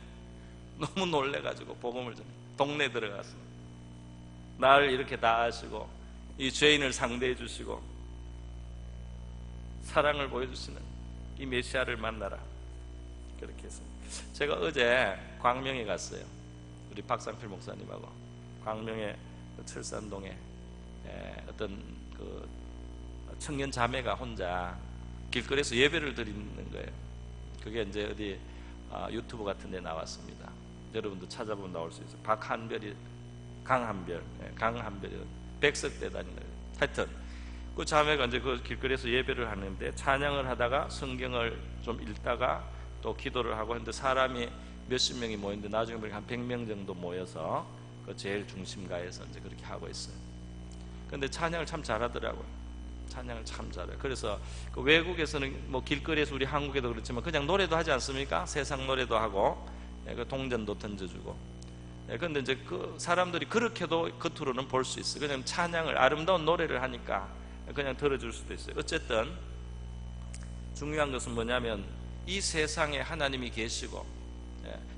너무 놀래가지고 복음을 전해 동네 들어가서 나를 이렇게 다 아시고 이 죄인을 상대해 주시고 사랑을 보여주시는 이 메시아를 만나라, 그렇게 했어요. 제가 어제 광명에 갔어요. 우리 박상필 목사님하고 광명의 철산동에 어떤 그 청년 자매가 혼자 길거리에서 예배를 드리는 거예요. 그게 이제 어디 유튜브 같은 데 나왔습니다. 여러분도 찾아보면 나올 수 있어요. 강한별이 백석대단인 거예요. 하여튼 그 자매가 이제 그 길거리에서 예배를 하는데 찬양을 하다가 성경을 좀 읽다가 또 기도를 하고 했는데 사람이 몇십 명이 모였는데 나중에 보니까 한 100명 정도 모여서 그 제일 중심가에서 이제 그렇게 하고 있어요. 근데 찬양을 참 잘하더라고요. 찬양을 참 잘해요. 그래서 그 외국에서는 뭐 길거리에서 우리 한국에도 그렇지만 그냥 노래도 하지 않습니까? 세상 노래도 하고 그 동전도 던져주고. 그런데 이제 그 사람들이 그렇게도 겉으로는 볼 수 있어요. 그냥 찬양을, 아름다운 노래를 하니까 그냥 들어줄 수도 있어요. 어쨌든 중요한 것은 뭐냐면 이 세상에 하나님이 계시고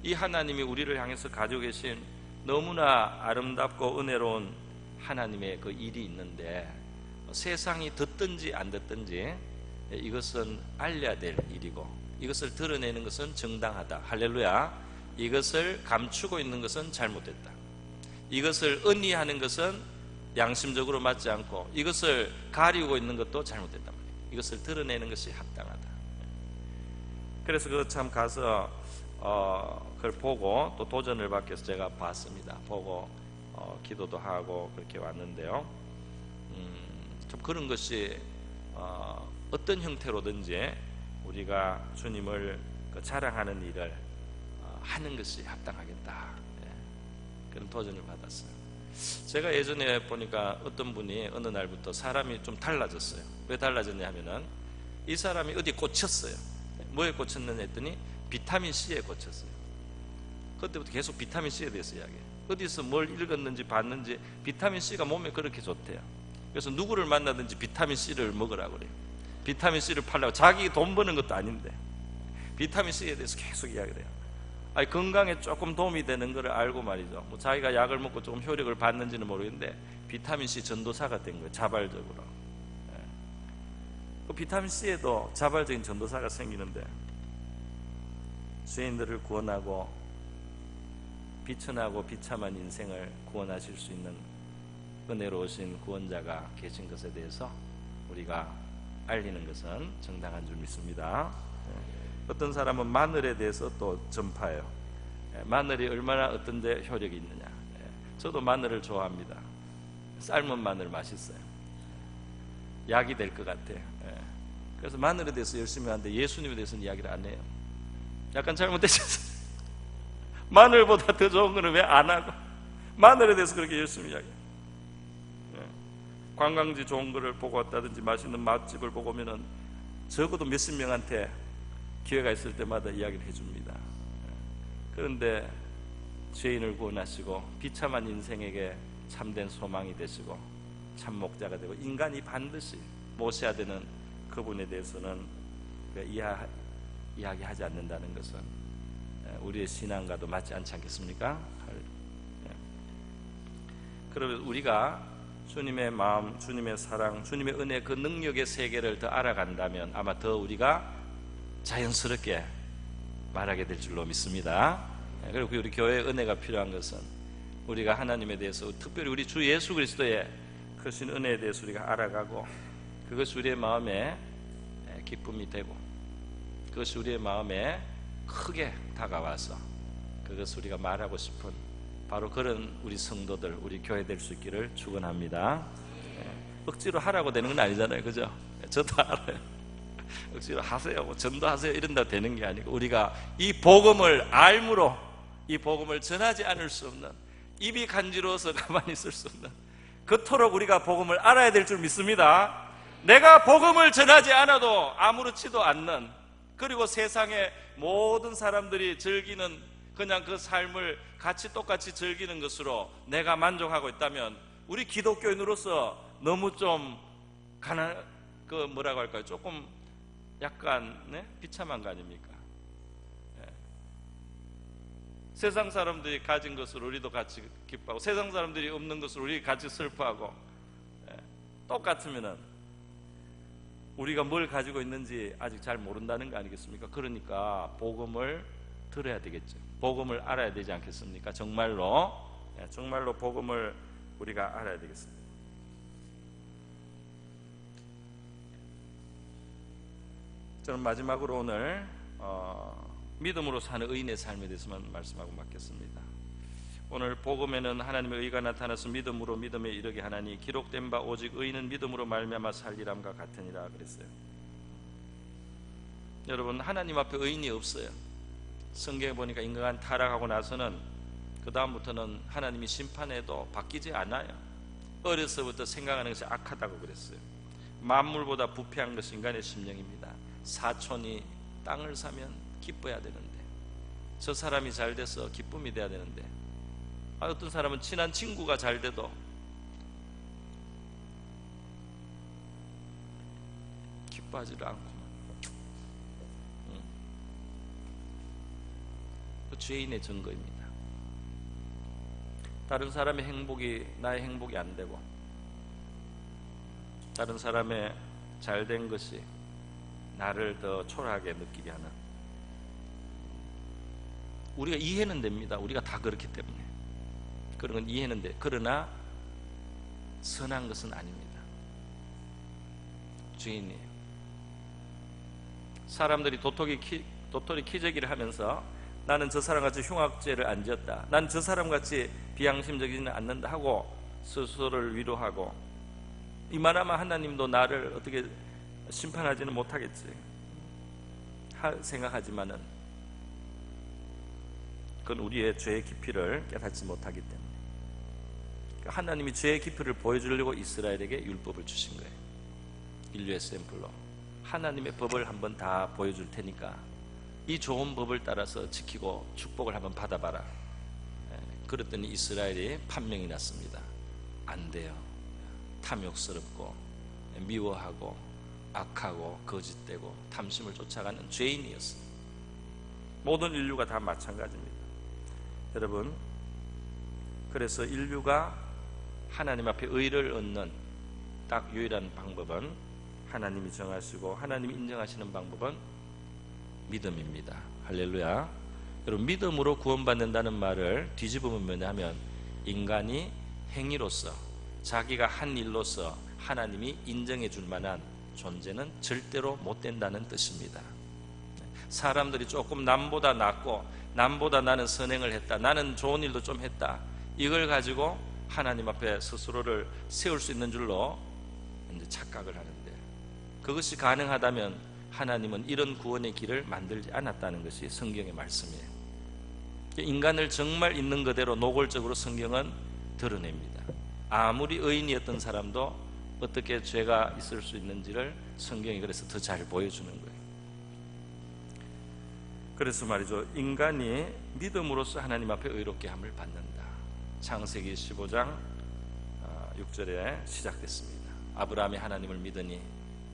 이 하나님이 우리를 향해서 가지고 계신 너무나 아름답고 은혜로운 하나님의 그 일이 있는데, 세상이 듣든지 안 듣든지 이것은 알려야 될 일이고 이것을 드러내는 것은 정당하다. 할렐루야. 이것을 감추고 있는 것은 잘못됐다. 이것을 은희하는 것은 양심적으로 맞지 않고 이것을 가리고 있는 것도 잘못됐단 말이에요. 이것을 드러내는 것이 합당하다. 그래서 그 참 가서 그걸 보고 또 도전을 받기 위해서 제가 봤습니다. 보고 기도도 하고 그렇게 왔는데요. 좀 그런 것이 어떤 형태로든지 우리가 주님을 자랑하는 일을 하는 것이 합당하겠다. 그런 도전을 받았어요. 제가 예전에 보니까 어떤 분이 어느 날부터 사람이 좀 달라졌어요. 왜 달라졌냐 하면은 이 사람이 어디 꽂혔어요. 뭐에 꽂혔느냐 했더니 비타민C에 꽂혔어요. 그때부터 계속 비타민C에 대해서 이야기해요. 어디서 뭘 읽었는지 봤는지 비타민C가 몸에 그렇게 좋대요. 그래서 누구를 만나든지 비타민C를 먹으라고 그래요. 비타민C를 팔라고. 자기 돈 버는 것도 아닌데 비타민C에 대해서 계속 이야기를 해요. 아니, 건강에 조금 도움이 되는 걸 알고 말이죠. 뭐 자기가 약을 먹고 조금 효력을 받는지는 모르겠는데 비타민C 전도사가 된 거예요. 자발적으로. 그 비타민C에도 자발적인 전도사가 생기는데 죄인들을 구원하고 비천하고 비참한 인생을 구원하실 수 있는 은혜로우신 구원자가 계신 것에 대해서 우리가 알리는 것은 정당한 줄 믿습니다. 어떤 사람은 마늘에 대해서 또 전파해요. 마늘이 얼마나 어떤 데 효력이 있느냐. 저도 마늘을 좋아합니다. 삶은 마늘 맛있어요. 약이 될 것 같아요. 그래서 마늘에 대해서 열심히 하는데 예수님에 대해서는 이야기를 안 해요. 약간 잘못되셨어요. 마늘보다 더 좋은 거는 왜 안 하고 마늘에 대해서 그렇게 열심히 이야기해요. 관광지 좋은 거를 보고 왔다든지 맛있는 맛집을 보고 오면은 적어도 몇십 명한테 기회가 있을 때마다 이야기를 해줍니다. 그런데 죄인을 구원하시고 비참한 인생에게 참된 소망이 되시고 참 목자가 되고 인간이 반드시 모셔야 되는 그분에 대해서는 이야기하지 않는다는 것은 우리의 신앙과도 맞지 않지 않겠습니까? 그러면 우리가 주님의 마음, 주님의 사랑, 주님의 은혜, 그 능력의 세계를 더 알아간다면 아마 더 우리가 자연스럽게 말하게 될 줄로 믿습니다. 그리고 우리 교회의 은혜가 필요한 것은 우리가 하나님에 대해서, 특별히 우리 주 예수 그리스도의 크신 은혜에 대해서 우리가 알아가고 그것이 우리의 마음에 기쁨이 되고 그것이 우리의 마음에 크게 다가와서 그것을 우리가 말하고 싶은 바로 그런 우리 성도들, 우리 교회 될 수 있기를 축원합니다. 억지로 하라고 되는 건 아니잖아요, 그죠? 저도 알아요. 억지로 하세요, 뭐 전도하세요 이런다 되는 게 아니고, 우리가 이 복음을 알므로 이 복음을 전하지 않을 수 없는, 입이 간지러워서 가만히 있을 수 없는, 그토록 우리가 복음을 알아야 될 줄 믿습니다. 내가 복음을 전하지 않아도 아무렇지도 않는, 그리고 세상의 모든 사람들이 즐기는 그냥 그 삶을 같이 똑같이 즐기는 것으로 내가 만족하고 있다면, 우리 기독교인으로서 너무 좀 뭐라고 할까요? 조금 약간 비참한 거 아닙니까? 세상 사람들이 가진 것을 우리도 같이 기뻐하고, 세상 사람들이 없는 것을 우리 같이 슬퍼하고, 똑같으면은 우리가 뭘 가지고 있는지 아직 잘 모른다는 거 아니겠습니까? 그러니까 복음을 들어야 되겠죠. 복음을 알아야 되지 않겠습니까? 정말로 복음을 우리가 알아야 되겠습니다. 저는 마지막으로 오늘 믿음으로 사는 의인의 삶에 대해서만 말씀하고 맡겠습니다. 오늘 복음에는 하나님의 의가 나타나서 믿음으로 믿음에 이르게 하나니 기록된 바 오직 의인은 믿음으로 말미암아 살리람과 같으니라 그랬어요. 여러분, 하나님 앞에 의인이 없어요. 성경에 보니까 인간이 타락하고 나서는 그 다음부터는 하나님이 심판해도 바뀌지 않아요. 어려서부터 생각하는 것이 악하다고 그랬어요. 만물보다 부패한 것이 인간의 심령입니다. 사촌이 땅을 사면 기뻐야 되는데, 저 사람이 잘 돼서 기쁨이 돼야 되는데, 어떤 사람은 친한 친구가 잘 돼도 기뻐하지를 않고, 그 죄인의 증거입니다. 다른 사람의 행복이 나의 행복이 안 되고, 다른 사람의 잘된 것이 나를 더 초라하게 느끼게 하는, 우리가 이해는 됩니다. 우리가 다 그렇기 때문에 그런 건 이해는 돼. 그러나 선한 것은 아닙니다. 죄인이에요. 사람들이 도토리 키재기를 하면서 나는 저 사람같이 흉악죄를 안 지었다, 난 저 사람같이 비양심적이지는 않는다 하고 스스로를 위로하고, 이만하면 하나님도 나를 어떻게 심판하지는 못하겠지 생각하지만은, 그건 우리의 죄의 깊이를 깨닫지 못하기 때문에, 하나님이 죄의 깊이를 보여주려고 이스라엘에게 율법을 주신 거예요. 인류의 샘플로 하나님의 법을 한번 다 보여줄 테니까 이 좋은 법을 따라서 지키고 축복을 한번 받아봐라. 그랬더니 이스라엘이 판명이 났습니다. 안 돼요. 탐욕스럽고 미워하고 악하고 거짓되고 탐심을 쫓아가는 죄인이었어요. 모든 인류가 다 마찬가지입니다. 여러분, 그래서 인류가 하나님 앞에 의를 얻는 딱 유일한 방법은, 하나님이 정하시고 하나님이 인정하시는 방법은 믿음입니다. 할렐루야. 여러분, 믿음으로 구원받는다는 말을 뒤집으면 뭐냐면, 인간이 행위로서, 자기가 한 일로서 하나님이 인정해 줄 만한 존재는 절대로 못 된다는 뜻입니다. 사람들이 조금 남보다 낫고, 남보다 나는 선행을 했다, 나는 좋은 일도 좀 했다, 이걸 가지고 하나님 앞에 스스로를 세울 수 있는 줄로 이제 착각을 하는데, 그것이 가능하다면 하나님은 이런 구원의 길을 만들지 않았다는 것이 성경의 말씀이에요. 인간을 정말 있는 그대로 노골적으로 성경은 드러냅니다. 아무리 의인이었던 사람도 어떻게 죄가 있을 수 있는지를 성경이 그래서 더 잘 보여주는 거예요. 그래서 말이죠, 인간이 믿음으로써 하나님 앞에 의롭게 함을 받는다. 창세기 15장 6절에 시작됐습니다. 아브라함이 하나님을 믿으니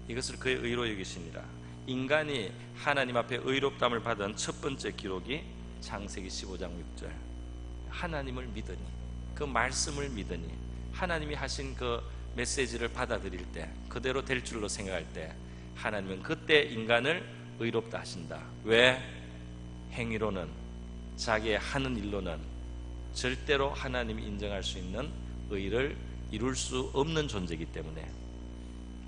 이것을 그의 의로 여기시니라. 인간이 하나님 앞에 의롭담을 받은 첫 번째 기록이 창세기 15장 6절. 하나님을 믿으니, 그 말씀을 믿으니, 하나님이 하신 그 메시지를 받아들일 때, 그대로 될 줄로 생각할 때, 하나님은 그때 인간을 의롭다 하신다. 왜? 행위로는, 자기의 하는 일로는 절대로 하나님이 인정할 수 있는 의를 이룰 수 없는 존재이기 때문에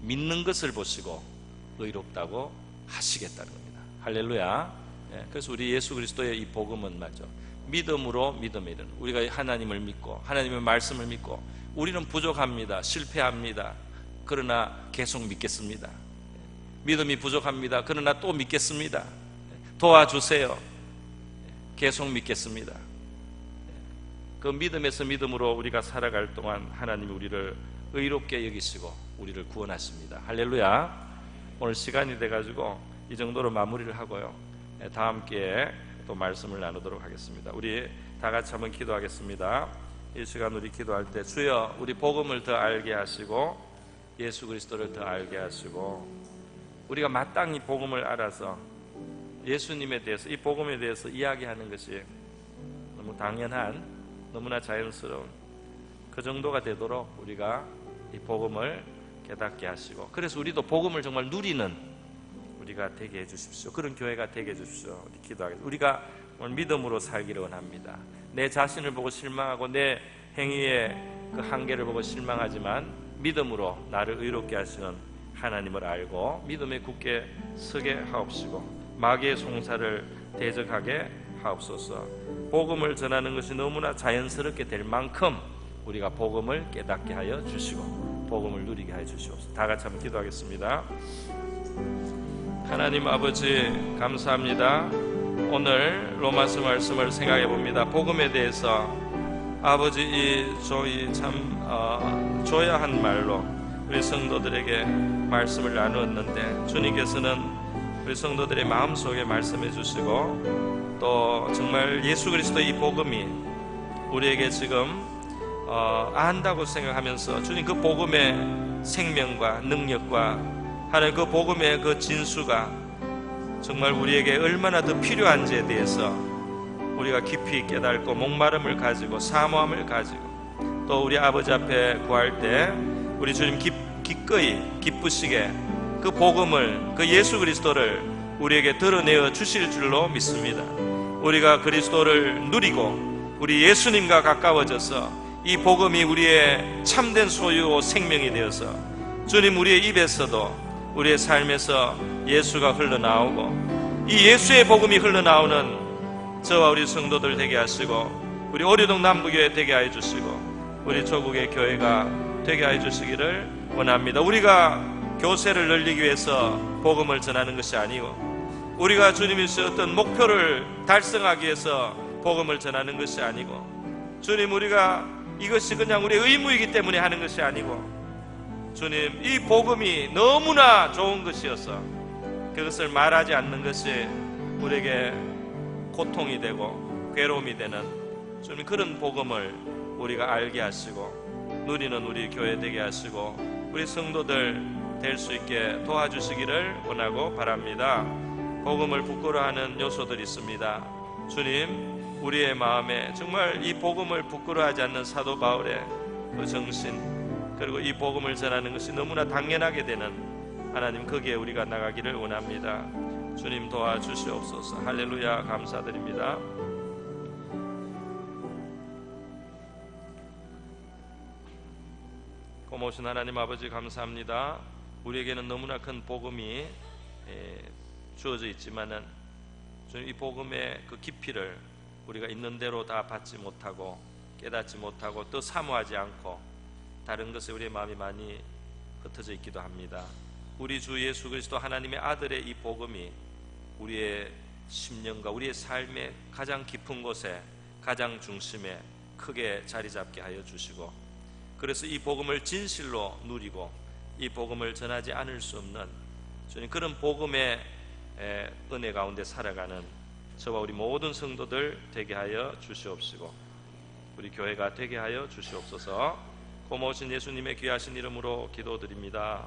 믿는 것을 보시고 의롭다고 하시겠다는 겁니다. 할렐루야. 그래서 우리 예수 그리스도의 이 복음은 맞죠, 믿음으로 믿음에 이르는, 우리가 하나님을 믿고 하나님의 말씀을 믿고, 우리는 부족합니다, 실패합니다. 그러나 계속 믿겠습니다. 믿음이 부족합니다. 그러나 또 믿겠습니다. 도와주세요. 계속 믿겠습니다. 그 믿음에서 믿음으로 우리가 살아갈 동안 하나님이 우리를 의롭게 여기시고 우리를 구원하십니다. 할렐루야. 오늘 시간이 돼가지고 이 정도로 마무리를 하고요, 다음 기회에 또 말씀을 나누도록 하겠습니다. 우리 다 같이 한번 기도하겠습니다. 이 시간 우리 기도할 때 주여 우리 복음을 더 알게 하시고 예수 그리스도를 더 알게 하시고 우리가 마땅히 복음을 알아서 예수님에 대해서, 이 복음에 대해서 이야기하는 것이 너무 당연한, 너무나 자연스러운 그 정도가 되도록 우리가 이 복음을 깨닫게 하시고, 그래서 우리도 복음을 정말 누리는 우리가 되게 해주십시오. 그런 교회가 되게 해주십시오. 우리 기도하겠습니다. 우리가 오늘 믿음으로 살기를 원합니다. 내 자신을 보고 실망하고 내 행위의 그 한계를 보고 실망하지만 믿음으로 나를 의롭게 하시는 하나님을 알고 믿음에 굳게 서게 하옵시고 마귀의 송사를 대적하게 하옵소서. 복음을 전하는 것이 너무나 자연스럽게 될 만큼 우리가 복음을 깨닫게 하여 주시고 복음을 누리게 하여 주시옵소서. 다 같이 한번 기도하겠습니다. 하나님 아버지 감사합니다. 오늘 로마서 말씀을 생각해 봅니다. 복음에 대해서 아버지 이 저희 참 줘야한 말로 우리 성도들에게 말씀을 나누었는데 주님께서는 우리 성도들의 마음속에 말씀해 주시고 또 정말 예수 그리스도의 이 복음이 우리에게 지금 안다고 생각하면서 주님 그 복음의 생명과 능력과 하나님 그 복음의 그 진수가 정말 우리에게 얼마나 더 필요한지에 대해서 우리가 깊이 깨닫고 목마름을 가지고 사모함을 가지고 또 우리 아버지 앞에 구할 때 우리 주님 기꺼이 기쁘시게 그 복음을, 그 예수 그리스도를 우리에게 드러내어 주실 줄로 믿습니다. 우리가 그리스도를 누리고 우리 예수님과 가까워져서 이 복음이 우리의 참된 소유와 생명이 되어서 주님 우리의 입에서도 우리의 삶에서 예수가 흘러나오고 이 예수의 복음이 흘러나오는 저와 우리 성도들 되게 하시고 우리 오류동 남부교회 되게 하여 주시고 우리 조국의 교회가 되게 하여 주시기를 원합니다. 우리가 교세를 늘리기 위해서 복음을 전하는 것이 아니고 우리가 주님이 주셨던 목표를 달성하기 위해서 복음을 전하는 것이 아니고 주님 우리가 이것이 그냥 우리의 의무이기 때문에 하는 것이 아니고 주님 이 복음이 너무나 좋은 것이어서 그것을 말하지 않는 것이 우리에게 고통이 되고 괴로움이 되는 주님 그런 복음을 우리가 알게 하시고 누리는 우리 교회 되게 하시고 우리 성도들 될 수 있게 도와주시기를 원하고 바랍니다. 복음을 부끄러워하는 요소들이 있습니다. 주님 우리의 마음에 정말 이 복음을 부끄러워하지 않는 사도 바울의 그 정신 그리고 이 복음을 전하는 것이 너무나 당연하게 되는 하나님 거기에 우리가 나가기를 원합니다. 주님 도와주시옵소서. 할렐루야. 감사드립니다. 고마우신 하나님 아버지 감사합니다. 우리에게는 너무나 큰 복음이 주어져 있지만은 주님 이 복음의 그 깊이를 우리가 있는 대로 다 받지 못하고 깨닫지 못하고 또 사모하지 않고 다른 것에 우리의 마음이 많이 흩어져 있기도 합니다. 우리 주 예수 그리스도 하나님의 아들의 이 복음이 우리의 심령과 우리의 삶의 가장 깊은 곳에 가장 중심에 크게 자리 잡게 하여 주시고 그래서 이 복음을 진실로 누리고 이 복음을 전하지 않을 수 없는 주님 그런 복음의 은혜 가운데 살아가는 저와 우리 모든 성도들 되게 하여 주시옵시고 우리 교회가 되게 하여 주시옵소서. 고마우신 예수님의 귀하신 이름으로 기도드립니다.